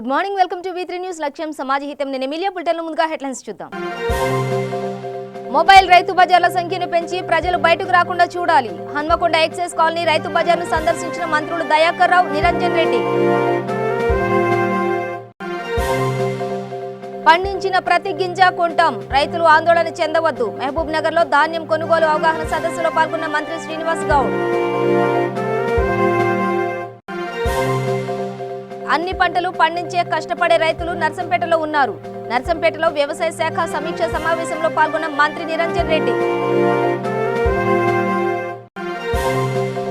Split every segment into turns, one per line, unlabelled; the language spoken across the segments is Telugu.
Good morning, welcome to V3 news. లక్ష్యం సమాజ హితం. నేను ఎమిలియా. బులెటిన్లో ముందుగా హెడ్లైన్స్ చూద్దాం. మొబైల్ రైతు బజార్ల సంఖ్యను పెంచి ప్రజలు బయటకు రాకుండా చూడాలి. హన్మకొండ ఎక్సైజ్ కాలనీ రైతు బజార్ను సందర్శించిన మంత్రులు దయాకర్ రావు, నిరంజన్ రెడ్డి. పండించిన ప్రతి గింజ కొంటాం, రైతులు ఆందోళన చెందవద్దు. మహబూబ్ నగర్ లో ధాన్యం కొనుగోలు అవగాహన సదస్సులో పాల్గొన్న మంత్రి శ్రీనివాస్ గౌడ్. అన్ని పంటలు పండించే కష్టపడే రైతులు నర్సంపేటలో ఉన్నారు. నర్సంపేటలో వ్యవసాయ శాఖ సమీక్ష సమావేశంలో పాల్గొన్న మంత్రి నిరంజన్ రెడ్డి.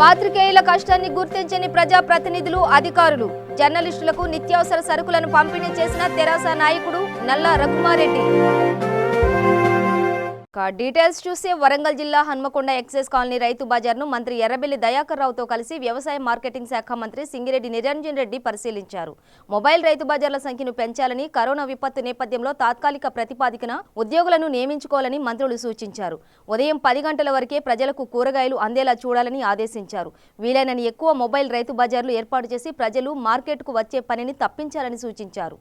పాత్రికేయుల కష్టాన్ని గుర్తించని ప్రజా ప్రతినిధులు, అధికారులు. జర్నలిస్టులకు నిత్యావసర సరుకులను పంపిణీ చేసిన తెరాస నాయకుడు నల్ల రఘుమారెడ్డి. డీటెయిల్స్ చూస్తే వరంగల్ జిల్లా హన్మకొండ ఎక్సైజ్ కాలనీ రైతు బజార్ను మంత్రి ఎర్రబెల్లి దయాకర్ రావుతో కలిసి వ్యవసాయ మార్కెటింగ్ శాఖ మంత్రి సింగిరెడ్డి నిరంజన్ రెడ్డి పరిశీలించారు. మొబైల్ రైతు బజార్ల సంఖ్యను పెంచాలని, కరోనా విపత్తు నేపథ్యంలో తాత్కాలిక ప్రతిపాదికన ఉద్యోగులను నియమించుకోవాలని మంత్రులు సూచించారు. ఉదయం 10 గంటల వరకే ప్రజలకు కూరగాయలు అందేలా చూడాలని ఆదేశించారు. వీలైనన్ని ఎక్కువ మొబైల్ రైతు బజార్లు ఏర్పాటు చేసి ప్రజలు మార్కెట్కు వచ్చే పనిని తప్పించాలని సూచించారు.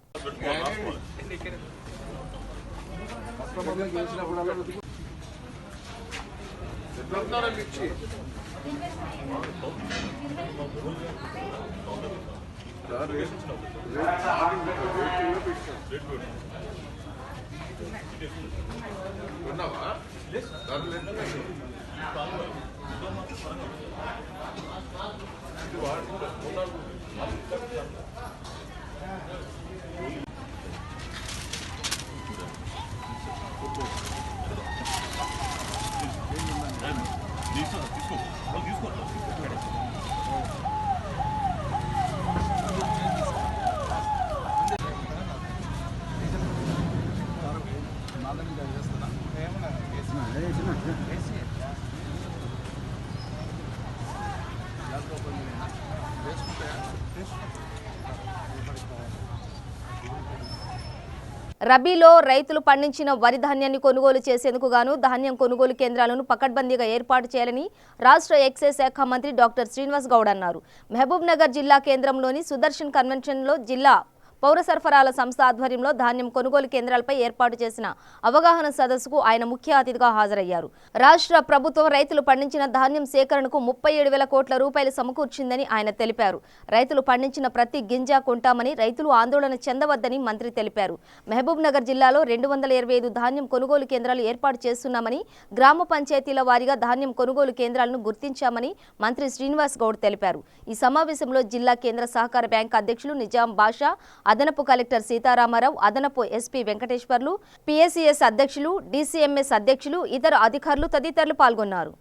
రబీలో రైతులు పండించిన వరి ధాన్యాన్ని కొనుగోలు చేసేందుకు గాను ధాన్యం కొనుగోలు కేంద్రాలను పకడ్బందీగా ఏర్పాటు చేయాలని రాష్ట్ర ఎక్సైజ్ శాఖ మంత్రి డాక్టర్ శ్రీనివాస్ గౌడ్ అన్నారు. మహబూబ్ నగర్ జిల్లా కేంద్రంలోని సుదర్శన్ కన్వెన్షన్లో జిల్లా పౌర సరఫరాల సంస్థ ఆధ్వర్యంలో ధాన్యం కొనుగోలు కేంద్రాలపై ఏర్పాటు చేసిన అవగాహన సదస్సుకు ఆయన ముఖ్య అతిథిగా హాజరయ్యారు. రాష్ట్ర ప్రభుత్వం రైతులు పండించిన ధాన్యం సేకరణకు 37,000 కోట్ల రూపాయలు సమకూర్చిందని ఆయన తెలిపారు. రైతులు పండించిన ప్రతి గింజ కొంటామని, రైతులు ఆందోళన చెందవద్దని మంత్రి తెలిపారు. మహబూబ్ నగర్ జిల్లాలో 225 ధాన్యం కొనుగోలు కేంద్రాలు ఏర్పాటు చేస్తున్నామని, గ్రామ పంచాయతీల వారీగా ధాన్యం కొనుగోలు కేంద్రాలను గుర్తించామని మంత్రి శ్రీనివాస్ గౌడ్ తెలిపారు. ఈ సమావేశంలో జిల్లా కేంద్ర సహకార బ్యాంక్ అధ్యక్షులు నిజాం బాషా, అదనపు కలెక్టర్ సీతారామారావు, అదనపు ఎస్పీ వెంకటేశ్వర్లు, పిఎస్సిఎస్ అధ్యక్షులు, డిసిఎంఎస్ అధ్యక్షులు, ఇతర అధికారులు తదితరులు పాల్గొన్నారు.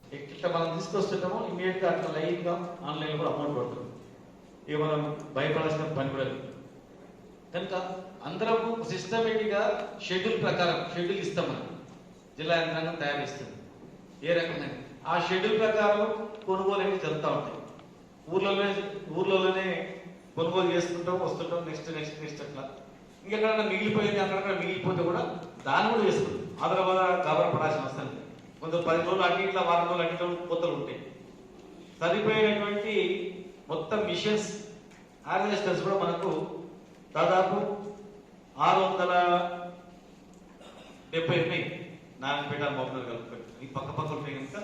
జిల్లా యంత్రాంగం తయారు చేస్తుంది. ఏ రకమైన ఆ షెడ్యూల్ ప్రకారం కొనుగోలు అనేది జరుగుతూ ఉంటాయి. ఊర్లలోనే కొనుగోలు చేసుకుంటాం, వస్తుంటాం, నెక్స్ట్ అట్లా ఇంకెక్కడన్నా మిగిలిపోయింది, అక్కడక్కడ మిగిలిపోతే కూడా దాన్ని కూడా చేసుకుంటాం. ఆదరబాద్ గాబర పడాల్సిన అవసరం లేదు. కొంత 10 రోజులు అటు ఇట్లా, వారం రోజులు అటు ఇట్లా కొత్తలు ఉంటాయి. సరిపోయినటువంటి మొత్తం మిషన్స్, హార్వెస్టర్స్ కూడా మనకు దాదాపు 670 ఉన్నాయి. నారాయణపేట, మోపనగర్ కలుపుకొని ఈ పక్క ఉంటాయి కనుక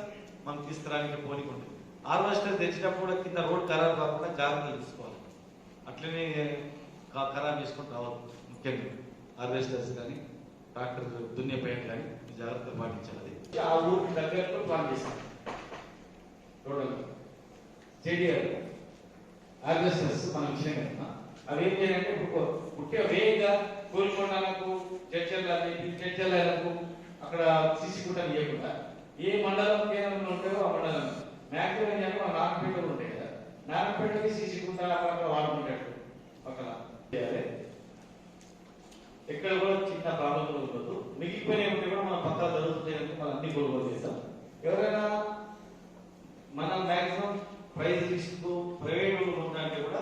మనం తీసుకురానికి పోలిక ఉంటుంది. హార్వెస్టర్ తెచ్చినప్పుడు కింద రోడ్ ఖరాబ్ కాకుండా జాగ్రత్తలు తీసుకోవాలి. అట్లనే ఖరాబ్ చేసుకుంటూ రావాలి. ముఖ్యంగా హార్వెస్టర్స్ కానీ ట్రాక్టర్ దున్నే పైన కానీ జాగ్రత్తలు పాటించాలి. అది ఆ ఊరికి దగ్గరలో ప్లాన్ చేశాం. టోటల్ జేడీఆర్ హార్వెస్టర్స్ మనం ఇచ్చినాం కదా, అవి ఏం చేయాలంటే ముఖ్య వేగంగా కోరుకొండలకు, చర్చలకు అక్కడ సీసీ గుట్టలు ఇవ్వకుండా ఏ మండలం కేంద్రంలో ఉంటాయో ఆ మండలం మ్యాక్సిమం ఏం చేయాలి, నారాయణపేటలో ఉంటాయి కదా, నారాయణపేటకి సీసీ గుట్ట అక్కడ వాడుకుంటాడు పక్కన చేయాలి. ఎక్కడ కూడా చిన్న ప్రాబ్లం ఉండదు. మిగిలిపోయిన ఉంటే కూడా మనం పక్కన జరుగుతుంటే మనం అన్ని కొనుగోలు చేస్తాం. ఎవరైనా మనం మ్యాక్సిమం ప్రైస్ తీసుకు ప్రైవేట్ ఉంటే కూడా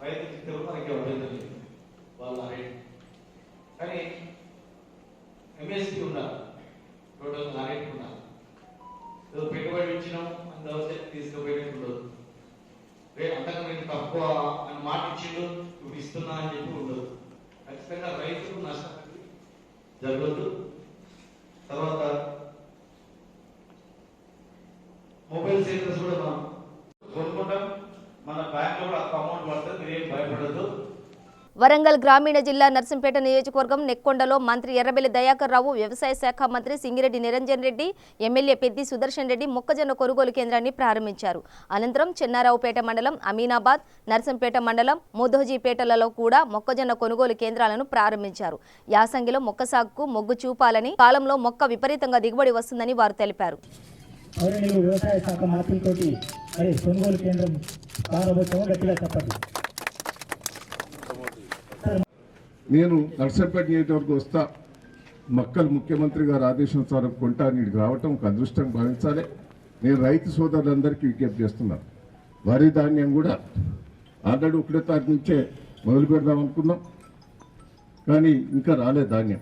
రైతు చిత్తలు మనకి అభ్యంతరం లేదు, వాళ్ళ రేట్. కానీ ఎంఎస్పీ ఉండాలి, టోటల్ ఆ రేట్ ఉండాలి. పెట్టుబడి ఇచ్చినాం, అందువల్ల తీసుకుపోయేది ఉండదు. అంతకన్నా నేను తక్కువ అని మాట ఇచ్చిండు ఇప్పుడు ఇస్తున్నా అని చెప్పి ఉండదు. ఖచ్చితంగా రైతుకు నష్టం జరగదు. తర్వాత మొబైల్ సేవింగ్స్ కూడా మనం కొనుక్కుంటాం, మన బ్యాంక్ లో కూడా అమౌంట్ పడుతుంది, మీరేం భయపడద్దు.
వరంగల్ గ్రామీణ జిల్లా నర్సింపేట నియోజకవర్గం నెక్కొండలో మంత్రి ఎర్రబెల్లి దయాకర్ రావు, వ్యవసాయ శాఖ మంత్రి సింగిరెడ్డి నిరంజన్ రెడ్డి, ఎమ్మెల్యే పెద్ది సుదర్శన్ రెడ్డి మొక్కజొన్న కొనుగోలు కేంద్రాన్ని ప్రారంభించారు. అనంతరం చెన్నారావుపేట మండలం, అమీనాబాద్, నర్సింపేట మండలం, మోదోజీపేటలలో కూడా మొక్కజొన్న కొనుగోలు కేంద్రాలను ప్రారంభించారు. యాసంగిలో మొక్క సాగుకు మొగ్గు చూపాలని, కాలంలో మొక్క విపరీతంగా దిగుబడి వస్తుందని వారు తెలిపారు.
వ్యవసాయ శాఖ మంత్రితోటి కొనుగోలు కేంద్రం ప్రారంభోత్సవం గట్టిగా చెప్పండి.
నేను నర్సంపేట నియోజకవర్గం వస్తా, మక్కలు ముఖ్యమంత్రి గారు ఆదేశానుసారం కొంటా నీకు రావటం ఒక అదృష్టం భావించాలి. నేను రైతు సోదరులందరికీ విజ్ఞప్తి చేస్తున్నాను. వరి ధాన్యం కూడా ఆల్రెడీ 1వ తారీఖు నుంచే మొదలు పెడదాం అనుకున్నాం, కానీ ఇంకా రాలేదు ధాన్యం.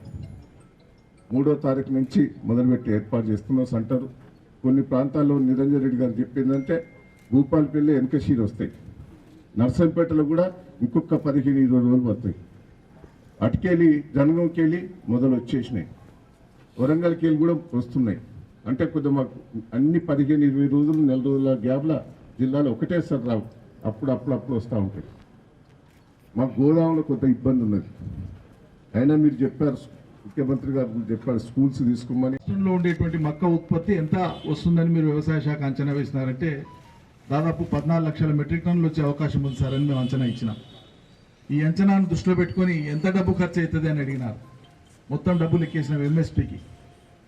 3వ తారీఖు నుంచి మొదలుపెట్టి ఏర్పాటు చేస్తున్నాం సెంటర్. కొన్ని ప్రాంతాల్లో నిరంజన్ రెడ్డి గారు చెప్పిందంటే భూపాలపల్లి వెనకశీలు వస్తాయి, నర్సంపేటలో కూడా ఇంకొక 15-20 రోజులు పడతాయి. అటుకెళ్ళి జనగంకెళ్ళి మొదలు వచ్చేసినాయి, వరంగల్కి వెళ్ళి కూడా వస్తున్నాయి. అంటే కొద్దిగా మాకు అన్ని 15-20 రోజులు, నెల రోజుల గ్యాప్ల జిల్లాలో ఒకటేసారి రావు, అప్పుడు వస్తూ ఉంటాయి. మాకు గోదాములో కొంత ఇబ్బంది ఉన్నది. అయినా మీరు చెప్పారు, ముఖ్యమంత్రి గారు చెప్పారు స్కూల్స్ తీసుకోమని.
రాష్ట్రంలో ఉండేటువంటి మక్క ఉత్పత్తి ఎంత వస్తుందని మీరు వ్యవసాయ శాఖ అంచనా వేసినారంటే దాదాపు 14 లక్షల మెట్రిక్ టన్నులు వచ్చే అవకాశం ఉంది సార్ అని మేము అంచనా ఇచ్చినాం. ఈ అంచనాను దృష్టిలో పెట్టుకొని ఎంత డబ్బు ఖర్చు అవుతుంది అని అడిగినారు. మొత్తం డబ్బు లెక్కేసిన ఎంఎస్పీకి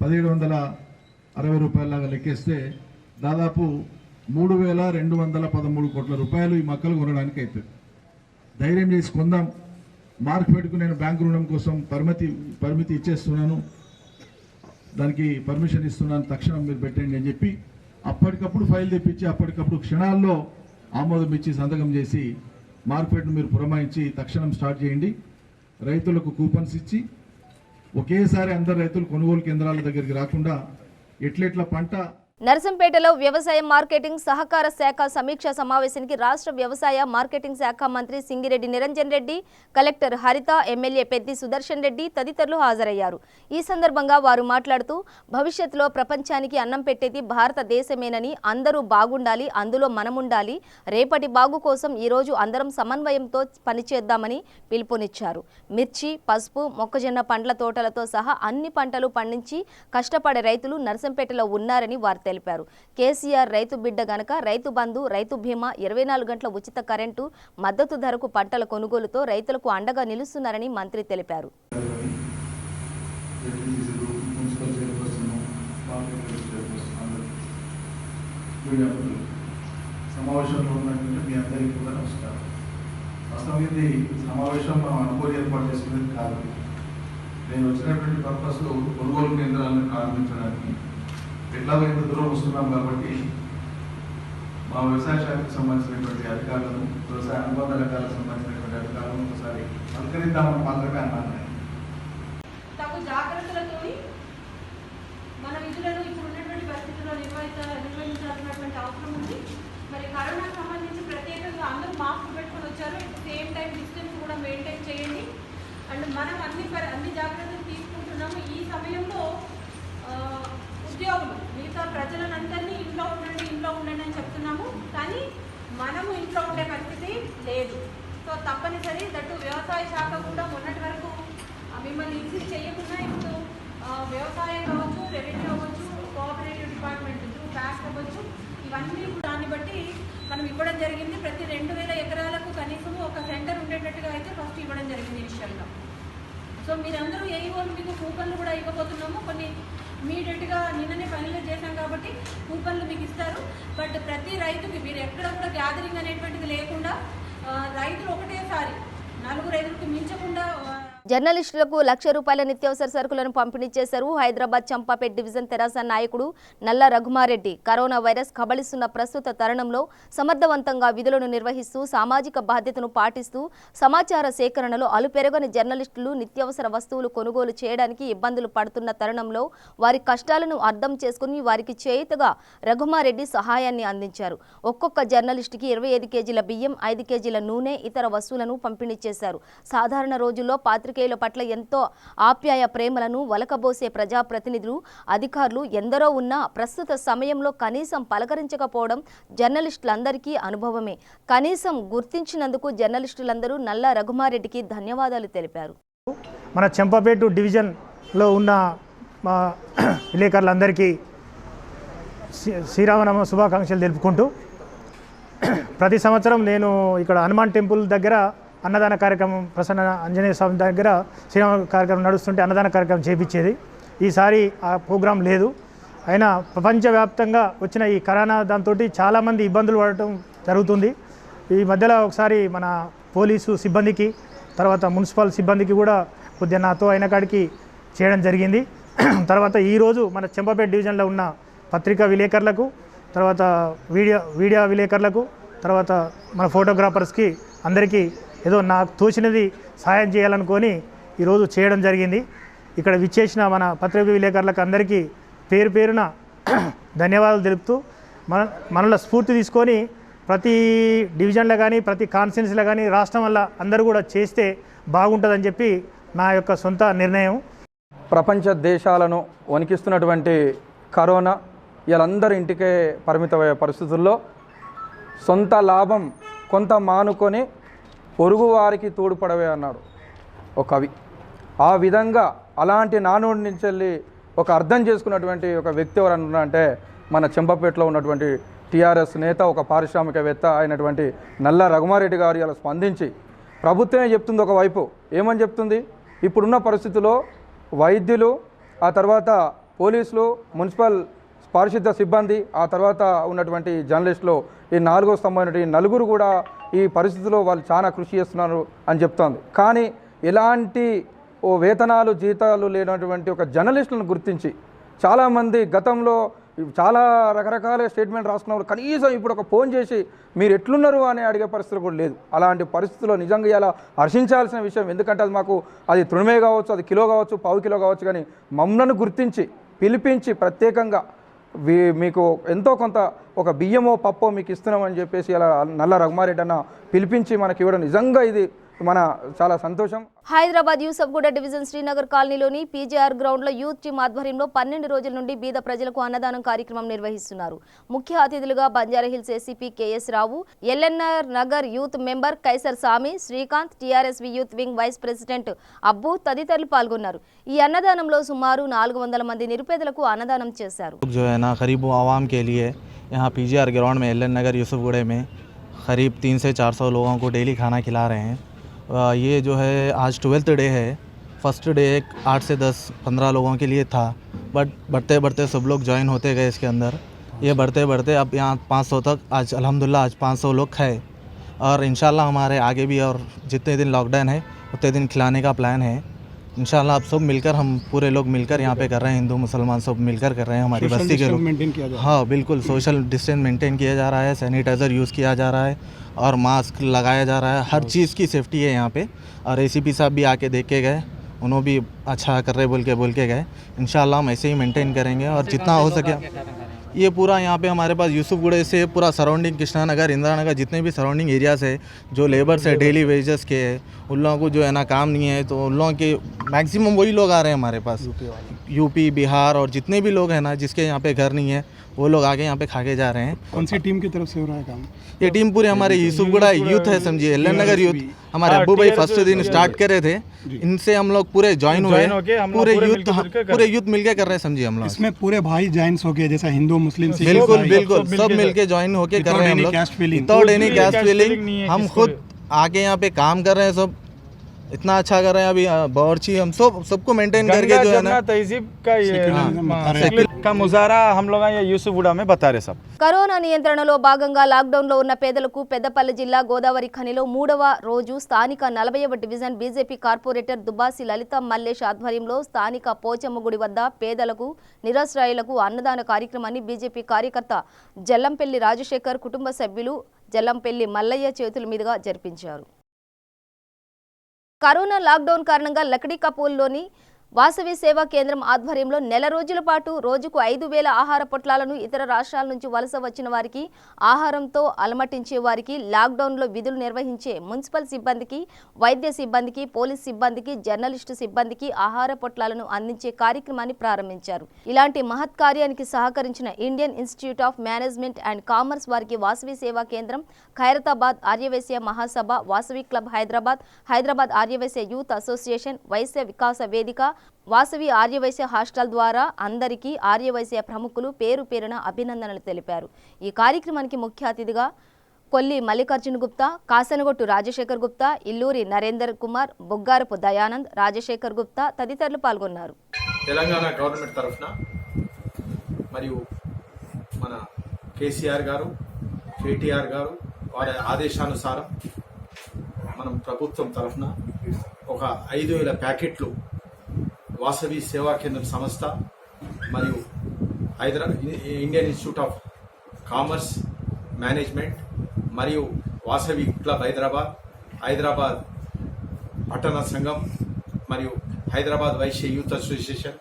1760 రూపాయలలాగా లెక్కేస్తే దాదాపు 3213 కోట్ల రూపాయలు ఈ మొక్కలు కొనడానికి అవుతుంది. ధైర్యం చేసి కొందాం. మార్కెట్కు నేను బ్యాంకు రుణం కోసం పరిమితి ఇచ్చేస్తున్నాను, దానికి పర్మిషన్ ఇస్తున్నాను, తక్షణం మీరు పెట్టండి అని చెప్పి అప్పటికప్పుడు ఫైల్ తెప్పించి అప్పటికప్పుడు క్షణాల్లో ఆమోదం ఇచ్చి సంతకం చేసి మార్కెట్ను మీరు పురమాయించి తక్షణం స్టార్ట్ చేయండి. రైతులకు కూపన్స్ ఇచ్చి ఒకేసారి అందరు రైతులు కొనుగోలు కేంద్రాల దగ్గరికి రాకుండా ఎట్లెట్ల పంట.
నర్సంపేటలో వ్యవసాయ మార్కెటింగ్ సహకార శాఖ సమీక్షా సమావేశానికి రాష్ట్ర వ్యవసాయ మార్కెటింగ్ శాఖ మంత్రి సింగిరెడ్డి నిరంజన్ రెడ్డి, కలెక్టర్ హరిత, ఎమ్మెల్యే పెద్ది సుదర్శన్ రెడ్డి తదితరులు హాజరయ్యారు. ఈ సందర్భంగా వారు మాట్లాడుతూ భవిష్యత్తులో ప్రపంచానికి అన్నం పెట్టేది భారతదేశమేనని, అందరూ బాగుండాలి, అందులో మనముండాలి, రేపటి బాగు కోసం ఈరోజు అందరం సమన్వయంతో పనిచేద్దామని పిలుపునిచ్చారు. మిర్చి, పసుపు, మొక్కజొన్న పండ్ల తోటలతో సహా అన్ని పంటలు పండించి కష్టపడే రైతులు నర్సంపేటలో ఉన్నారని వారు తెలిపారు. కేసీఆర్ రైతు బిడ్డ గనక రైతు బంధు, రైతు బీమా, 24 గంటల ఉచిత కరెంటు, మద్దతు ధరకు పంటల కొనుగోలుతో రైతులకు అండగా నిలుస్తున్నారని మంత్రి తెలిపారు.
సమావేశంలో ఉన్నటువంటి మీ అందరికీ కూడా నమస్కారం. వాస్తవానికి సమావేశం మనం అనుకోని ఏర్పాటు చేసుకునేది కాదు. నేను వచ్చినటువంటి పర్పస్ కొనుగోలు కేంద్రాలను ప్రారంభించడానికి. ఎట్లాగో ఇంత దూరం వస్తున్నాం కాబట్టి మా వ్యవసాయ శాఖకు సంబంధించినటువంటి అధికారులను, వ్యవసాయ అనుబంధ రంగాలకు సంబంధించినటువంటి అధికారులను ఒకసారి పలకరిద్దామని మాత్రమే అన్నాను.
తగు జాగ్రత్తలతో మన విధులను ఇప్పుడు ఉన్నటువంటి పరిస్థితుల్లో నిర్వహించాల్సినటువంటి అవసరం ఉంది. మరి కరోనాకు సంబంధించి ప్రత్యేకంగా అందరూ మాస్క్ పెట్టుకొని వచ్చారు. సేమ్ టైం డిస్టెన్స్ కూడా మెయింటైన్ చేయండి. అండ్ మనం అన్ని జాగ్రత్తలు తీసుకుంటున్నాము. ఈ సమయంలో ఉద్యోగులు మిగతా ప్రజలందరినీ ఇంట్లో ఉండండి అని చెప్తున్నాము, కానీ మనము ఇంట్లో ఉండే పరిస్థితి లేదు. సో తప్పనిసరి దట్టు వ్యవసాయ శాఖ కూడా మొన్నటి వరకు మిమ్మల్ని ఇన్సిస్ట్ చేయకుండా ఇప్పుడు వ్యవసాయం కావచ్చు, రెవెన్యూ అవ్వచ్చు, కోఆపరేటివ్ డిపార్ట్మెంట్ బ్యాంక్ అవ్వచ్చు, ఇవన్నీ దాన్ని బట్టి మనం ఇవ్వడం జరిగింది. ప్రతి 2000 ఎకరాలకు కనీసం ఒక సెంటర్ ఉండేటట్టుగా అయితే ఫస్ట్ ఇవ్వడం జరిగింది ఇనిషియల్గా. సో మీరందరూ ఏఈఓలు మీకు కూపన్లు కూడా ఇవ్వబోతున్నాము. కొన్ని ఇమీడియట్గా నిన్ననే ఫైనలైజ్ చేశాం కాబట్టి కూపన్లు మీకు ఇస్తారు. బట్ ప్రతి రైతుకి మీరు ఎక్కడ కూడా గ్యాదరింగ్ అనేటువంటిది లేకుండా రైతులు ఒకటేసారి 4-5కి మించకుండా
జర్నలిస్టులకు ₹1,00,000 నిత్యావసర సరుకులను పంపిణీ చేశారు హైదరాబాద్ చంపాపేట్ డివిజన్ తెరాస నాయకుడు నల్ల రఘుమారెడ్డి. కరోనా వైరస్ కబళిస్తున్న ప్రస్తుత తరుణంలో సమర్థవంతంగా విధులను నిర్వహిస్తూ సామాజిక బాధ్యతను పాటిస్తూ సమాచార సేకరణలో అలుపెరగని జర్నలిస్టులు నిత్యావసర వస్తువులు కొనుగోలు చేయడానికి ఇబ్బందులు పడుతున్న తరుణంలో వారి కష్టాలను అర్థం చేసుకుని వారికి చేయుతగా రఘుమారెడ్డి సహాయాన్ని అందించారు. ఒక్కొక్క జర్నలిస్టుకి 25 కేజీల బియ్యం, 5 కేజీల నూనె, ఇతర వస్తువులను పంపిణీ చేశారు. సాధారణ రోజుల్లో పాత్రికేయుల పట్ల ఎంతో ఆప్యాయ ప్రేమలను వలకబోసే ప్రజాప్రతినిధులు, అధికారులు ఎందరో ఉన్నా ప్రస్తుత సమయంలో కనీసం పలకరించకపోవడం జర్నలిస్టులందరికీ అనుభవమే. కనీసం గుర్తించినందుకు జర్నలిస్టులందరూ నల్ల రఘుమారెడ్డికి ధన్యవాదాలు తెలిపారు.
మన చెంపపేట డివిజన్లో ఉన్న మా విలేకరులందరికీ శ్రీరామనవ శుభాకాంక్షలు తెలుపుకుంటూ, ప్రతి సంవత్సరం నేను ఇక్కడ హనుమాన్ టెంపుల్ దగ్గర అన్నదాన కార్యక్రమం, ప్రసన్న ఆంజనేయ స్వామి దగ్గర శ్రీరామ కార్యక్రమం నడుస్తుంటే అన్నదాన కార్యక్రమం చేపించేది. ఈసారి ఆ ప్రోగ్రాం లేదు. అయినా ప్రపంచవ్యాప్తంగా వచ్చిన ఈ కరోనా దాంతో చాలామంది ఇబ్బందులు పడటం జరుగుతుంది. ఈ మధ్యలో ఒకసారి మన పోలీసు సిబ్బందికి, తర్వాత మున్సిపల్ సిబ్బందికి కూడా కొద్దిగా నాతో అయిన కాడికి చేయడం జరిగింది. తర్వాత ఈరోజు మన చెంపపేట డివిజన్లో ఉన్న పత్రికా విలేకరులకు, తర్వాత వీడియో విలేకరులకు, తర్వాత మన ఫోటోగ్రాఫర్స్కి అందరికీ ఏదో నాకు తోచినది సహాయం చేయాలనుకొని ఈరోజు చేయడం జరిగింది. ఇక్కడ విచ్చేసిన మన పత్రికా విలేకరులకు అందరికీ పేరు పేరున ధన్యవాదాలు తెలుపుతూ, మనలో స్ఫూర్తి తీసుకొని ప్రతి డివిజన్లో కానీ ప్రతి కాన్స్టిట్యున్సీలో కానీ రాష్ట్రం వల్ల అందరూ కూడా చేస్తే బాగుంటుందని చెప్పి నా యొక్క సొంత నిర్ణయం.
ప్రపంచ దేశాలను వణికిస్తున్నటువంటి కరోనా వీళ్ళందరూ ఇంటికే పరిమితమయ్యే పరిస్థితుల్లో సొంత లాభం కొంత మానుకొని పొరుగు వారికి తోడ్పడవే అన్నాడు ఒక కవి. ఆ విధంగా అలాంటి నానుడి నుంచి వెళ్ళి ఒక అర్థం చేసుకున్నటువంటి ఒక వ్యక్తి ఎవరు అంటే మన చెంపపేటలో ఉన్నటువంటి టీఆర్ఎస్ నేత, ఒక పారిశ్రామికవేత్త అయినటువంటి నల్ల రఘుమారెడ్డి గారు ఇలా స్పందించి ప్రభుత్వమే చెప్తుంది ఒకవైపు. ఏమని చెప్తుంది? ఇప్పుడున్న పరిస్థితుల్లో వైద్యులు, ఆ తర్వాత పోలీసులు, మున్సిపల్ పారిశుద్ధ్య సిబ్బంది, ఆ తర్వాత ఉన్నటువంటి జర్నలిస్టులు, ఈ 4వ స్తంభమైనటువంటి ఈ నలుగురు కూడా ఈ పరిస్థితుల్లో వాళ్ళు చాలా కృషి చేస్తున్నారు అని చెప్తోంది. కానీ ఎలాంటి వేతనాలు జీతాలు లేనటువంటి ఒక జర్నలిస్టులను గుర్తించి చాలామంది గతంలో చాలా రకరకాల స్టేట్మెంట్ రాసుకున్నప్పుడు కనీసం ఇప్పుడు ఒక ఫోన్ చేసి మీరు ఎట్లున్నారు అని అడిగే పరిస్థితులు కూడా లేదు. అలాంటి పరిస్థితుల్లో నిజంగా ఇలా హర్షించాల్సిన విషయం. ఎందుకంటే అది మాకు అది తృణమే కావచ్చు, అది కిలో కావచ్చు, పావు కిలో కావచ్చు, కానీ మమ్మల్ని గుర్తించి పిలిపించి ప్రత్యేకంగా మీకు ఎంతో కొంత ఒక బియ్యమో పప్పో మీకు ఇస్తున్నామని చెప్పేసి అలా నల్ల రఘుమారెడ్డి అన్న పిలిపించి మనకి ఇవ్వడం నిజంగా ఇది మన చాలా సంతోషం.
హైదరాబాద్ యూసఫ్గూడ డివిజన్ శ్రీనగర్ కాలనీలోని పీజీఆర్ గ్రౌండ్లో యూత్ టీమ్ ఆధ్వర్యంలో 12 రోజుల నుండి బీద ప్రజలకు అన్నదానం కార్యక్రమం నిర్వహిస్తున్నారు. ముఖ్య అతిథులుగా Banjara Hills ACP KS Rao, LNR Nagar youth member Qaiser Sami, Srikanth, TRSV youth wing vice president Abbu తదితరులు పాల్గొన్నారు. ఈ అన్నదానంలో సుమారు 400 మంది నిరుపేదలకు అన్నదానం చేశారు.
यहाँ पीजीआर ग्राउंड में एलन नगर यूसुफगुड़े में करीब 300 से 400 लोगों को डेली खाना खिला रहे हैं. ये जो है आज 12th डे है. फर्स्ट डे 8 से 10 15 लोगों के लिए था, बट बढ़ते बढ़ते सब लोग ज्वाइन होते गए इसके अंदर. ये बढ़ते बढ़ते अब यहाँ 500 तक आज अल्हम्दुलिल्लाह आज 500 लोग खाए. और इंशाल्लाह हमारे आगे भी और जितने दिन लॉकडाउन है उतने दिन खिलाने का प्लान है. इंशाल्लाह आप सब मिलकर, हम पूरे लोग मिलकर यहाँ पे कर रहे हैं. हिंदू मुसलमान सब मिलकर कर रहे हैं. हमारी बस्ती के लोग हाँ बिल्कुल सोशल डिस्टेंस मेंटेन किया जा रहा है, सैनिटाइज़र यूज़ किया जा रहा है और मास्क लगाया जा रहा है. हर चीज़ की सेफ्टी है यहाँ पे. और एसीपी साहब भी आके देख के गए, उन्होंने भी अच्छा कर रहे बोल के गए. इंशाल्लाह हम ऐसे ही मेंटेन करेंगे और जितना हो सके ये पूरा यहाँ पे हमारे पास यूसुफगुड़े से पूरा सराउंडिंग कृष्णा नगर, इंदिरा नगर, जितने भी सराउंडिंग एरियाज़ है जो लेबर्स है डेली वेजेस के है, उन लोगों को जो है ना काम नहीं है, तो उन लोगों के मैक्सिमम वही लोग आ रहे हैं हमारे पास. यूपी बिहार और जितने भी लोग हैं ना जिसके यहाँ पे घर नहीं है वो लोग आगे यहाँ पे खा के जा रहे हैं.
कौन सी टीम की तरफ से हो रहा है काम?
ये टीम पूरे हमारे यूसुफगुड़ा यूथ है, समझिए एलन नगर यूथ. हमारे अब्बू भाई फर्स्ट दिन स्टार्ट करे थे, इनसे हम लोग पूरे ज्वाइन हुए, पूरे यूथ मिलके कर रहे हैं, समझिए हम लोग.
इसमें पूरे भाई ज्वाइन हो गए, जैसा हिंदू मुस्लिम
बिल्कुल बिल्कुल सब मिलके ज्वाइन होके कर रहे हैं हम लोग. विदाउट एनी कास्ट फीलिंग हम खुद आके यहाँ पे काम कर रहे हैं. सब इतना अच्छा कर रहे हैं. अभी बावर्ची हम सबको मेंटेन करके जो है ना
तहजीब का ये
इसका मुजाहरा हम लोग ये यूसुफगुड़ा में बता रहे सब।
కరోనా నియంత్రణలో భాగంగా లాక్డౌన్లో ఉన్న పేదలకు పెద్దపల్లి జిల్లా గోదావరి ఖనిలో 3వ రోజు స్థానిక 40వ డివిజన్ బీజేపీ కార్పొరేటర్ దుబాసి లలిత మల్లేష్ ఆధ్వర్యంలో స్థానిక పోచమ్మ గుడి వద్ద పేదలకు నిరాశ్రయులకు అన్నదాన కార్యక్రమాన్ని బీజేపీ కార్యకర్త జల్లంపల్లి రాజశేఖర్ కుటుంబ సభ్యులు జల్లంపల్లి మల్లయ్య చేతుల మీదుగా జరిపించారు. కరోనా లాక్డౌన్ కారణంగా లక్డీ కపూల్లోని వాసవి సేవా కేంద్రం ఆధ్వర్యంలో నెల రోజుల పాటు రోజుకు 5,000 ఆహార పొట్లాలను ఇతర రాష్ట్రాల నుంచి వలస వచ్చిన వారికి ఆహారంతో అలమటించే వారికి లాక్డౌన్లో విధులు నిర్వహించే మున్సిపల్ సిబ్బందికి వైద్య సిబ్బందికి పోలీస్ సిబ్బందికి జర్నలిస్టు సిబ్బందికి ఆహార పొట్లాలను అందించే కార్యక్రమాన్ని ప్రారంభించారు. ఇలాంటి మహత్ కార్యానికి సహకరించిన Indian institute of Management and Commerce వారికి Vasavi Seva Kendram, Khairatabad Aryavaishya Mahasabha, Vasavi club Hyderabad Aryavaishya youth association, Vaishya Vikasa Vedika, Vasavi Aryavysya hostel ద్వారా అందరికీ ఆర్యవైశ్య ప్రముఖులు పేరు పేరున అభినందనలు తెలిపారు. ఈ కార్యక్రమానికి ముఖ్య అతిథిగా కొల్లి మల్లికార్జున గుప్తా, కాసనగొట్టు రాజశేఖర్ గుప్తా, ఇల్లూరి నరేందర్ కుమార్, బొగ్గారపు దయానంద్, రాజశేఖర్ గుప్తా తదితరులు పాల్గొన్నారు.
తెలంగాణ గవర్నమెంట్ తరఫున మరియు మన కేసీఆర్ గారు, కేటీఆర్ గారు వారి ఆదేశానుసారం మనం ప్రభుత్వం తరఫున ఒక 5,000 ప్యాకెట్లు వాసవి సేవా కేంద్రం సంస్థ మరియు Indian institute of commerce management మరియు వాసవి క్లబ్ హైదరాబాద్ పట్టణ సంఘం మరియు హైదరాబాద్ వైశ్య youth association,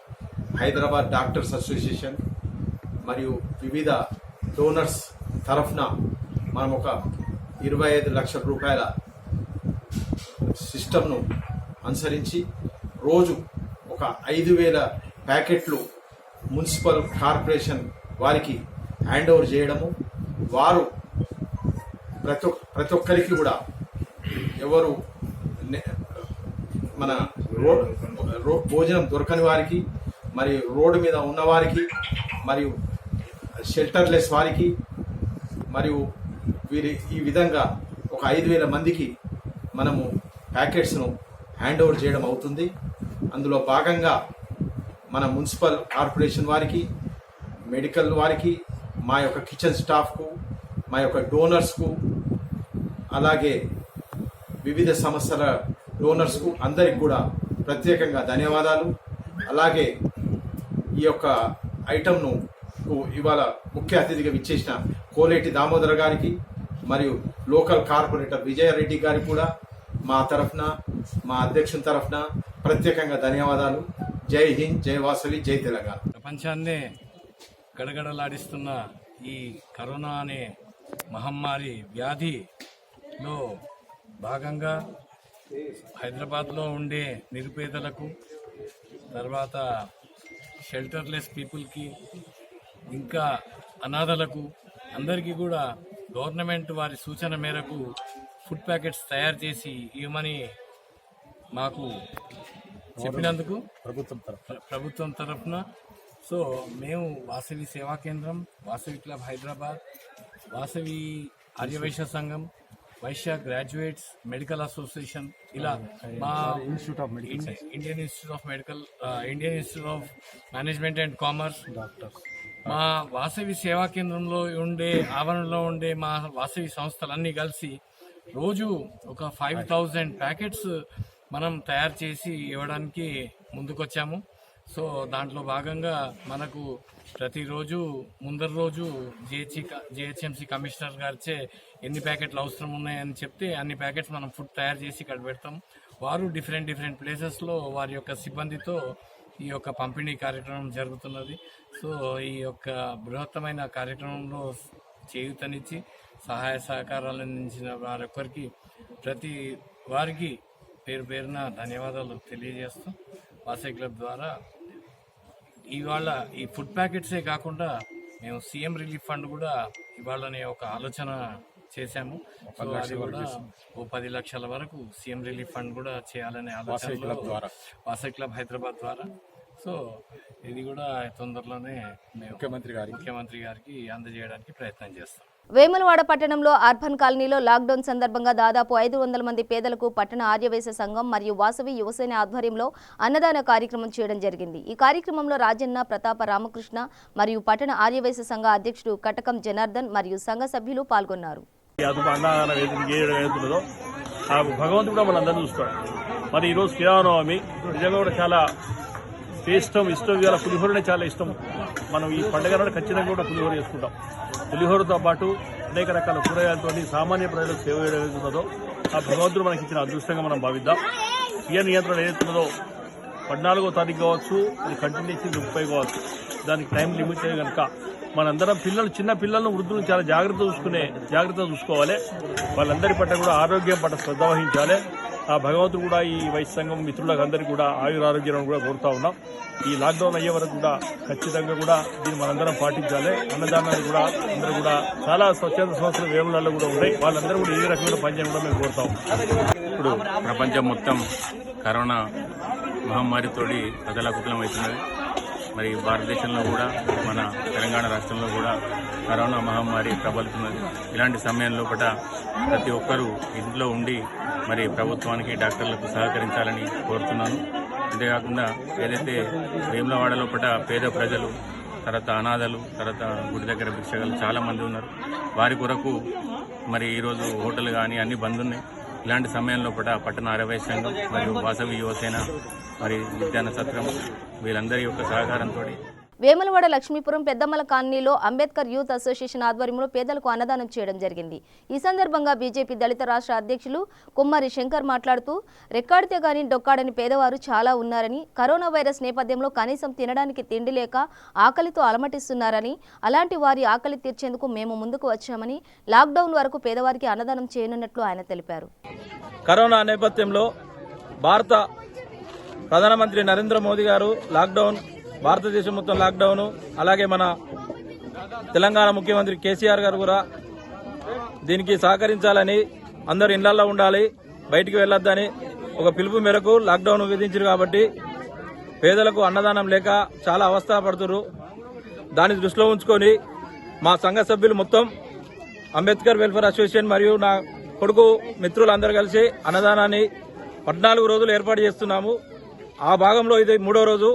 Hyderabad doctors association మరియు వివిధ డోనర్స్ తరఫున మనం ఒక 25 లక్షల రూపాయల సిస్టమ్ను అనుసరించి రోజు ఒక 5,000 ప్యాకెట్లు మున్సిపల్ కార్పొరేషన్ వారికి హ్యాండ్ ఓవర్ చేయడము, వారు ప్రతి ఒక్కరికి కూడా ఎవరు మన భోజనం దొరకని వారికి మరియు రోడ్డు మీద ఉన్నవారికి మరియు షెల్టర్లెస్ వారికి మరియు ఈ విధంగా ఒక 5,000 మందికి మనము ప్యాకెట్స్ను హ్యాండ్ ఓవర్ చేయడం అవుతుంది. అందులో భాగంగా మన మున్సిపల్ కార్పొరేషన్ వారికి, మెడికల్ వారికి, మా యొక్క కిచెన్ స్టాఫ్కు, మా యొక్క డోనర్స్కు, అలాగే వివిధ సంస్థల డోనర్స్కు అందరికి కూడా ప్రత్యేకంగా ధన్యవాదాలు. అలాగే ఈ యొక్క ఐటమ్ను ఇవాళ ముఖ్య అతిథిగా విచ్చేసిన కోలేటి దామోదర్ గారికి మరియు లోకల్ కార్పొరేటర్ విజయారెడ్డి గారికి కూడా మా తరఫున, మా అధ్యక్షుని తరఫున ప్రత్యేకంగా ధన్యవాదాలు. జై హింద్, జై వాసవి, జై తెలంగాణ.
ప్రపంచాన్నే గడగడలాడిస్తున్న ఈ కరోనా అనే మహమ్మారి వ్యాధిలో భాగంగా హైదరాబాద్లో ఉండే నిరుపేదలకు, తర్వాత షెల్టర్లెస్ పీపుల్కి, ఇంకా అనాథలకు అందరికీ కూడా గవర్నమెంట్ వారి సూచన మేరకు ఫుడ్ ప్యాకెట్స్ తయారు చేసి ఇవ్వమని మాకు చెప్పినందుకు ప్రభుత్వం తరఫున సో మేము వాసవి సేవా కేంద్రం, వాసవి క్లబ్ హైదరాబాద్, వాసవి ఆర్యవైశ్య సంఘం, వైశ్య గ్రాడ్యుయేట్స్ మెడికల్ అసోసియేషన్, ఇలా మా Indian institute of Management and commerce, మా వాసవి సేవా కేంద్రంలో ఉండే ఆవరణలో ఉండే మా వాసవి సంస్థలన్నీ కలిసి రోజు ఒక 5,000 ప్యాకెట్స్ మనం తయారు చేసి ఇవ్వడానికి ముందుకొచ్చాము. సో దాంట్లో భాగంగా మనకు ప్రతిరోజు ముందర రోజు జిహెచ్ఎంసీ కమిషనర్ గారిచే ఎన్ని ప్యాకెట్లు అవసరం ఉన్నాయని చెప్తే అన్ని ప్యాకెట్స్ మనం ఫుడ్ తయారు చేసి ఇక్కడ పెడతాం. వారు డిఫరెంట్ ప్లేసెస్లో వారి యొక్క సిబ్బందితో ఈ యొక్క పంపిణీ కార్యక్రమం జరుగుతున్నది. సో ఈ యొక్క బృహత్తమైన కార్యక్రమంలో చేయూతనిచ్చి సహాయ సహకారాలు అందించిన వారొక్కరికి ప్రతి వారికి పేరు పేరున ధన్యవాదాలు తెలియజేస్తూ వాసవి క్లబ్ ద్వారా ఇవాళ ఈ ఫుడ్ ప్యాకెట్సే కాకుండా మేము సీఎం రిలీఫ్ ఫండ్ కూడా ఇవాళనే ఒక ఆలోచన చేశాము. సో అది కూడా ఓ 10 లక్షల వరకు సీఎం రిలీఫ్ ఫండ్ కూడా చేయాలనే ఆలోచన వాసవి క్లబ్ హైదరాబాద్ ద్వారా. సో ఇది కూడా తొందరలోనే ముఖ్యమంత్రి గారికి అందజేయడానికి ప్రయత్నం చేస్తాం.
వేములవాడ పట్టణంలో అర్బన్ కాలనీలో లాక్డౌన్ సందర్భంగా దాదాపు 500 మంది పేదలకు పట్టణ ఆర్యవైశ్య సంఘం మరియు వాసవి యువసేన ఆధ్వర్యంలో అన్నదాన కార్యక్రమం చేయడం జరిగింది. ఈ కార్యక్రమంలో రాజన్న, ప్రతాప, రామకృష్ణ మరియు పట్టణ ఆర్యవైశ్య సంఘ అధ్యక్షుడు కటకం జనార్దన్ మరియు సంఘ సభ్యులు పాల్గొన్నారు.
భగవంతుడు కూడా మనందరినీ చూస్తాడు. మరి ఈరోజు శ్రీరామనవమి నిజంగా కూడా చాలా ఇష్టం ఇవాళ పులిహోరనే చాలా ఇష్టం. మనం ఈ పండుగ నాడు ఖచ్చితంగా కూడా పులిహోర చేసుకుంటాం. పులిహోరతో పాటు అనేక రకాల కూరగాయలతో సామాన్య ప్రజలకు సేవ చేయడం ఏదైతున్నదో ఆ భగవంతుడు మనకి ఇచ్చిన అదృష్టంగా మనం భావిద్దాం. స్వీయ నియంత్రణ ఏదైతున్నదో 14వ తారీఖు కావచ్చు, అది కంటిన్యూసి 30 కావచ్చు, దానికి టైం లిమిట్ అయ్యే కనుక మనందరం చిన్న పిల్లలను వృద్ధులను చాలా జాగ్రత్తగా చూసుకోవాలి. వాళ్ళందరి పట్ల కూడా ఆరోగ్యం పట్ల శ్రద్ధ వహించాలి. ఆ భగవంతుడు కూడా ఈ వైశ్య సంఘం మిత్రులకు అందరికీ కూడా ఆయురారోగ్యాలను కూడా కోరుతా ఉన్నాం. ఈ లాక్డౌన్ అయ్యే వరకు కూడా ఖచ్చితంగా కూడా దీన్ని మనందరం పాటించాలి. అన్నదానాలు కూడా అందరూ కూడా చాలా స్వచ్ఛంద సంస్థలు వేములలో కూడా ఉన్నాయి. వాళ్ళందరూ కూడా ఏ రకమైన పనిచేయడం కూడా మేము కోరుతాం.
ఇప్పుడు ప్రపంచం మొత్తం కరోనా మహమ్మారితోటి అతలాకుతలమవుతున్నది. మరి భారతదేశంలో కూడా మన తెలంగాణ రాష్ట్రంలో కూడా కరోనా మహమ్మారి ప్రబలుతున్నది. ఇలాంటి సమయంలో ప్రతి ఒక్కరూ ఇంట్లో ఉండి మరి ప్రభుత్వానికి, డాక్టర్లకు సహకరించాలని కోరుతున్నాను. అంతేకాకుండా ఏదైతే వేములవాడలో పేద ప్రజలు, తర్వాత అనాథలు, తర్వాత గుడి దగ్గర భిక్షగాలు చాలామంది ఉన్నారు. వారి కొరకు మరి ఈరోజు హోటల్ కానీ అన్ని బంద్ ఉన్నాయి. ఇలాంటి సమయంలో పట్టణ ఆర్యవైశ్య సంఘం మరియు వాసవి యువసేన మరి విద్యాన సత్రం వీళ్ళందరి యొక్క సహకారంతో
వేములవాడ లక్ష్మీపురం పెద్దమ్మల కాలనీలో అంబేద్కర్ యూత్ అసోసియేషన్ ఆధ్వర్యంలో పేదలకు అన్నదానం చేయడం జరిగింది. ఈ సందర్భంగా బీజేపీ దళిత రాష్ట్ర అధ్యక్షులు కుమ్మరి శంకర్ మాట్లాడుతూ రెక్కాడితే గాని డొక్కాడని పేదవారు చాలా ఉన్నారని, కరోనా వైరస్ నేపథ్యంలో కనీసం తినడానికి తిండి లేక ఆకలితో అలమటిస్తున్నారని, అలాంటి వారి ఆకలి తీర్చేందుకు మేము ముందుకు వచ్చామని, లాక్డౌన్ వరకు పేదవారికి అన్నదానం చేయనున్నట్లు ఆయన తెలిపారు.
కరోనా నేపథ్యంలో భారత ప్రధానమంత్రి నరేంద్ర మోదీ గారు లాక్డౌన్, భారతదేశం మొత్తం లాక్డౌన్, అలాగే మన తెలంగాణ ముఖ్యమంత్రి కేసీఆర్ గారు కూడా దీనికి సహకరించాలని, అందరూ ఇళ్లలో ఉండాలి, బయటికి వెళ్లొద్దని ఒక పిలుపు మేరకు లాక్డౌన్ విధించారు. కాబట్టి పేదలకు అన్నదానం లేక చాలా అవస్థ పడుతున్నారు. దాన్ని దృష్టిలో ఉంచుకొని మా సంఘ సభ్యులు మొత్తం అంబేద్కర్ వెల్ఫేర్ అసోసియేషన్ మరియు నా కొడుకు మిత్రులందరూ కలిసి అన్నదానాన్ని 14 రోజులు ఏర్పాటు చేస్తున్నాము. ఆ భాగంలో ఇది 3వ రోజు.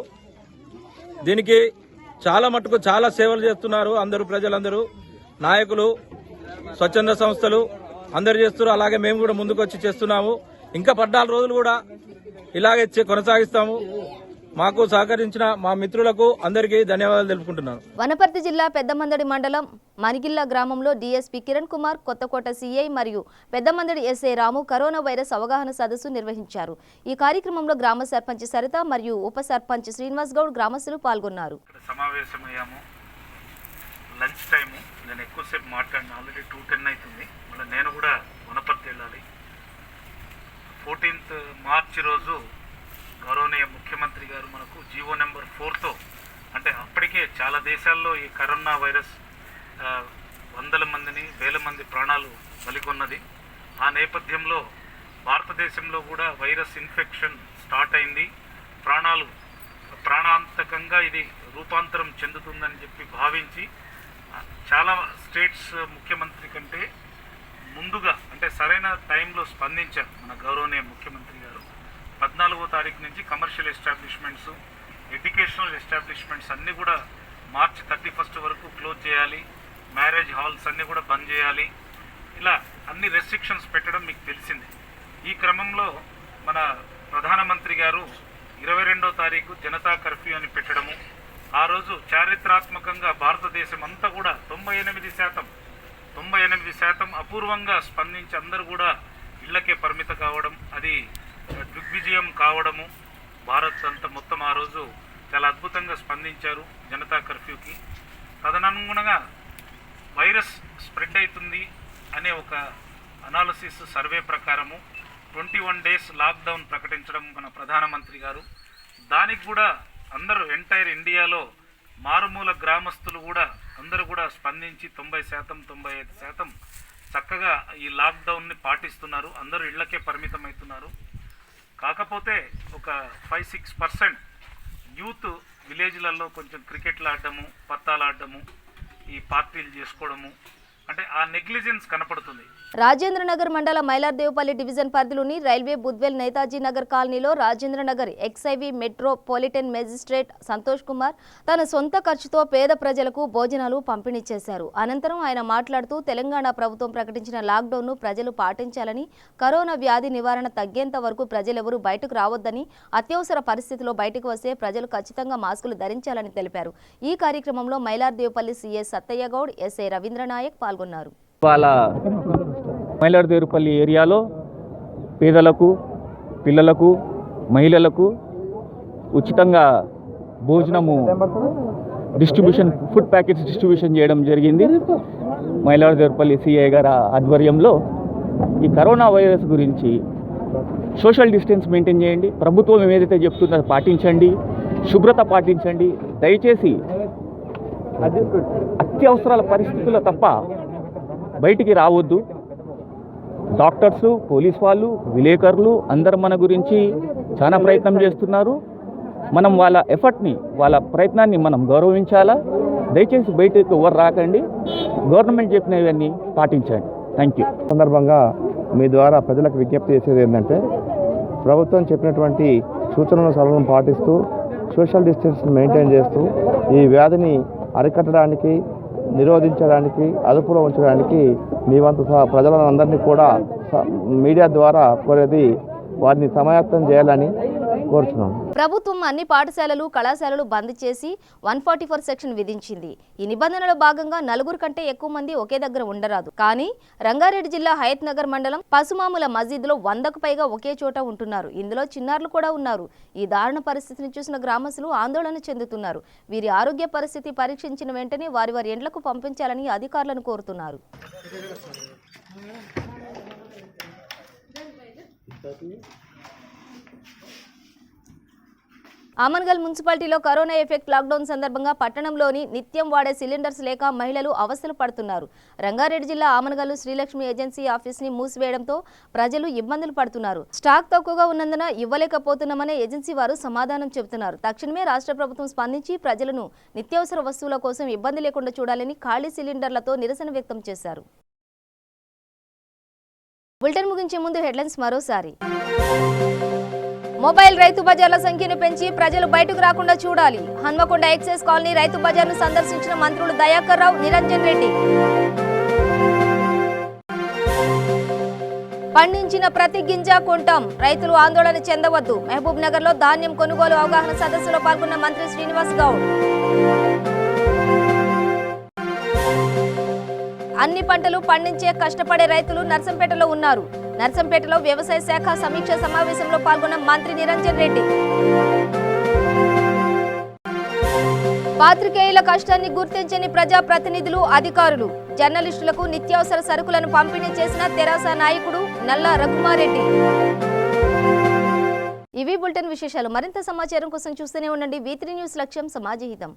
దీనికి చాలా సేవలు చేస్తున్నారు అందరూ, ప్రజలందరూ, నాయకులు, స్వచ్ఛంద సంస్థలు అందరు చేస్తున్నారు. అలాగే మేము కూడా ముందుకు వచ్చి చేస్తున్నాము. ఇంకా 14 రోజులు కూడా ఇలాగే కొనసాగిస్తాము. మాకు సహకరించిన మా మిత్రులకు అందరికీ ధన్యవాదాలు తెలుపుకుంటున్నాను.
వనపర్తి జిల్లా పెద్దమందడి మండలం మనిగిల్ల గ్రామంలో డీఎస్పీ కిరణ్ కుమార్, కొత్తకోట సిఐ మరియు పెద్దమందడి ఎస్ఐ రాము కరోనా వైరస్ అవగాహన సదస్సు నిర్వహించారు. ఈ కార్యక్రమంలో గ్రామ సర్పంచ్ సరిత మరియు ఉప సర్పంచ్ శ్రీనివాస్ గౌడ్ గ్రామస్తులు పాల్గొన్నారు.
సమావేశమయ్యాము. Lunch time. నేను ఎక్కువసేపు మాట్లాడిన, ఆల్రెడీ 2:10 అవుతుంది. మళ్ళీ నేను కూడా వనపర్తి వెళ్ళాలి. 14th మార్చి రోజు గౌరవనీయ ముఖ్యమంత్రి గారు మనకు జీవో నెంబర్ 4తో, అంటే అప్పటికే చాలా దేశాల్లో ఈ కరోనా వైరస్ వందల మందిని, వేల మంది ప్రాణాలు బలికొన్నది. ఆ నేపథ్యంలో భారతదేశంలో కూడా వైరస్ ఇన్ఫెక్షన్ స్టార్ట్ అయింది. ప్రాణాంతకంగా ఇది రూపాంతరం చెందుతుందని చెప్పి భావించి చాలా స్టేట్స్ ముఖ్యమంత్రి కంటే ముందుగా, అంటే సరైన టైంలో స్పందించారు మన గౌరవనీయ ముఖ్యమంత్రి గారు. 14వ తారీఖు నుంచి కమర్షియల్ ఎస్టాబ్లిష్మెంట్స్, ఎడ్యుకేషనల్ ఎస్టాబ్లిష్మెంట్స్ అన్నీ కూడా మార్చి 31 వరకు క్లోజ్ చేయాలి. మ్యారేజ్ హాల్స్ అన్నీ కూడా బంద్ చేయాలి. ఇలా అన్ని రెస్ట్రిక్షన్స్ పెట్టడం మీకు తెలిసింది. ఈ క్రమంలో మన ప్రధానమంత్రి గారు 22వ తారీఖు జనతా కర్ఫ్యూ అని పెట్టడము, ఆ రోజు చారిత్రాత్మకంగా భారతదేశం అంతా కూడా 98% అపూర్వంగా స్పందించి అందరూ కూడా ఇళ్లకే పరిమిత కావడం, అది దిగ్విజయం కావడము. భారత్ అంతా మొత్తం ఆ రోజు చాలా అద్భుతంగా స్పందించారు జనతా కర్ఫ్యూకి. తదనుగుణంగా వైరస్ స్ప్రెడ్ అవుతుంది అనే ఒక అనాలిసిస్ సర్వే ప్రకారము 21 days లాక్డౌన్ ప్రకటించడం మన ప్రధానమంత్రి గారు. దానికి కూడా అందరూ ఎంటైర్ ఇండియాలో మారుమూల గ్రామస్తులు కూడా అందరూ కూడా స్పందించి 90%, 95% చక్కగా ఈ లాక్డౌన్ని పాటిస్తున్నారు. అందరూ ఇళ్లకే పరిమితం అవుతున్నారు. కాకపోతే ఒక 5-6% యూత్ విలేజ్లలో కొంచెం క్రికెట్లు ఆడడము, పత్తాలు ఆడడము, ఈ పార్టీలు చేసుకోవడము, అంటే ఆ నెగ్లిజెన్స్ కనపడుతుంది.
రాజేంద్రనగర్ మండల మైలార్దేవపల్లి డివిజన్ పరిధిలోని రైల్వే బుద్వేల్ నేతాజీ నగర్ కాలనీలో రాజేంద్రనగర్ ఎక్స్ఐవి మెట్రోపాలిటన్ మేజిస్ట్రేట్ సంతోష్ కుమార్ తన సొంత ఖర్చుతో పేద ప్రజలకు భోజనాలు పంపిణీ చేశారు. అనంతరం ఆయన మాట్లాడుతూ తెలంగాణ ప్రభుత్వం ప్రకటించిన లాక్డౌన్ను ప్రజలు పాటించాలని, కరోనా వ్యాధి నివారణ తగ్గేంత వరకు ప్రజలెవరూ బయటకు రావద్దని, అత్యవసర పరిస్థితిలో బయటకు వస్తే ప్రజలు ఖచ్చితంగా మాస్కులు ధరించాలని తెలిపారు. ఈ కార్యక్రమంలో మైలార్దేవపల్లి సీఏ సత్తయ్య గౌడ్, ఎస్ఐ రవీంద్రనాయక్ పాల్గొన్నారు.
మైలార్దేవపల్లి ఏరియాలో పేదలకు, పిల్లలకు, మహిళలకు ఉచితంగా భోజనము డిస్ట్రిబ్యూషన్, ఫుడ్ ప్యాకెట్స్ డిస్ట్రిబ్యూషన్ చేయడం జరిగింది. మైలార్దేవపల్లి సిఐ గారి ఆధ్వర్యంలో ఈ కరోనా వైరస్ గురించి సోషల్ డిస్టెన్స్ మెయింటైన్ చేయండి, ప్రభుత్వం ఏదైతే చెప్తుందో పాటించండి, శుభ్రత పాటించండి, దయచేసి అత్యవసరాల పరిస్థితుల్లో తప్ప బయటికి రావద్దు. డాక్టర్సు, పోలీస్ వాళ్ళు, విలేకరులు అందరూ మన గురించి చాలా ప్రయత్నం చేస్తున్నారు. మనం వాళ్ళ ఎఫర్ట్ని, వాళ్ళ ప్రయత్నాన్ని మనం గౌరవించాలా. దయచేసి బయటకు ఎవరు రాకండి, గవర్నమెంట్ చెప్పినవన్నీ పాటించండి. Thank you.
సందర్భంగా మీ ద్వారా ప్రజలకు విజ్ఞప్తి చేసేది ఏంటంటే, ప్రభుత్వం చెప్పినటువంటి సూచనలు సలహాలను పాటిస్తూ సోషల్ డిస్టెన్స్ మెయింటైన్ చేస్తూ ఈ వ్యాధిని అరికట్టడానికి, నిరోధించడానికి, అదుపులో ఉంచడానికి మీ వంతు ప్రజలందరినీ కూడా మీడియా ద్వారా కోరేది వారిని సమాయత్తం చేయాలని కోరుచున్నాం.
ప్రభుత్వం అన్ని పాఠశాలలు, కళాశాలలు బంద్ చేసి 144 సెక్షన్ విధించింది. ఈ నిబంధనలో భాగంగా 4 కంటే ఎక్కువ మంది ఒకే దగ్గర ఉండరాదు. కానీ రంగారెడ్డి జిల్లా హయత్ నగర్ మండలం పసుమాముల మసీదులో 100కు పైగా ఒకే చోట ఉంటున్నారు. ఇందులో చిన్నారులు కూడా ఉన్నారు. ఈ దారుణ పరిస్థితిని చూసిన గ్రామస్తులు ఆందోళన చెందుతున్నారు. వీరి ఆరోగ్య పరిస్థితి పరీక్షించిన వెంటనే వారి వారి ఇండ్లకు పంపించాలని అధికారులను కోరుతున్నారు. ఆమన్గల్ మున్సిపాలిటీలో కరోనా ఎఫెక్ట్ లాక్డౌన్ సందర్భంగా పట్టణంలోని నిత్యం వాడే సిలిండర్స్ లేక మహిళలు అవస్థలు పడుతున్నారు. రంగారెడ్డి జిల్లా ఆమన్గల్ శ్రీలక్ష్మి ఏజెన్సీ ఆఫీస్ని మూసివేయడంతో ప్రజలు ఇబ్బందులు పడుతున్నారు. స్టాక్ తక్కువగా ఉన్నందున ఇవ్వలేకపోతున్నామని ఏజెన్సీ వారు సమాధానం చెబుతున్నారు. తక్షణమే రాష్ట్ర ప్రభుత్వం స్పందించి ప్రజలను నిత్యావసర వస్తువుల కోసం ఇబ్బంది లేకుండా చూడాలని ఖాళీ సిలిండర్లతో నిరసన వ్యక్తం చేశారు. బులెటిన్ ముగించే ముందు హెడ్లైన్స్ మరోసారి. మొబైల్ రైతు బజార్ల సంఖ్యను పెంచి ప్రజలు బయటకు రాకుండా చూడాలి. హన్మకొండ ఎక్సైజ్ కాలనీ రైతు బజార్ను సందర్శించిన మంత్రులు దయాకర్ రావు, నిరంజన్ రెడ్డి. పండించిన ప్రతి గింజ కొంటాం, రైతులు ఆందోళన చెందవద్దు. మహబూబ్ నగర్ లో ధాన్యం కొనుగోలు అవగాహన సదస్సులో పాల్గొన్న మంత్రి శ్రీనివాస్ గౌడ్. అన్ని పంటలు పండించే కష్టపడే రైతులు నర్సంపేటలో ఉన్నారు. నర్సంపేటలో వ్యవసాయ శాఖ సమీక్ష సమావేశంలో పాల్గొన్న మంత్రి నిరంజన్ రెడ్డి. పాత్రికేయుల కష్టాన్ని గుర్తించని ప్రజా ప్రతినిధులు, అధికారులు. జర్నలిస్టులకు నిత్యావసర సరుకులను పంపిణీ చేసిన తెరాస నాయకుడు నల్లా రఘుమారెడ్డి. ఇవి బులెటిన్ విశేషాలు. మరింత సమాచారం కోసం చూస్తూనే ఉండండి V3 న్యూస్. లక్ష్యం సమాజహితం.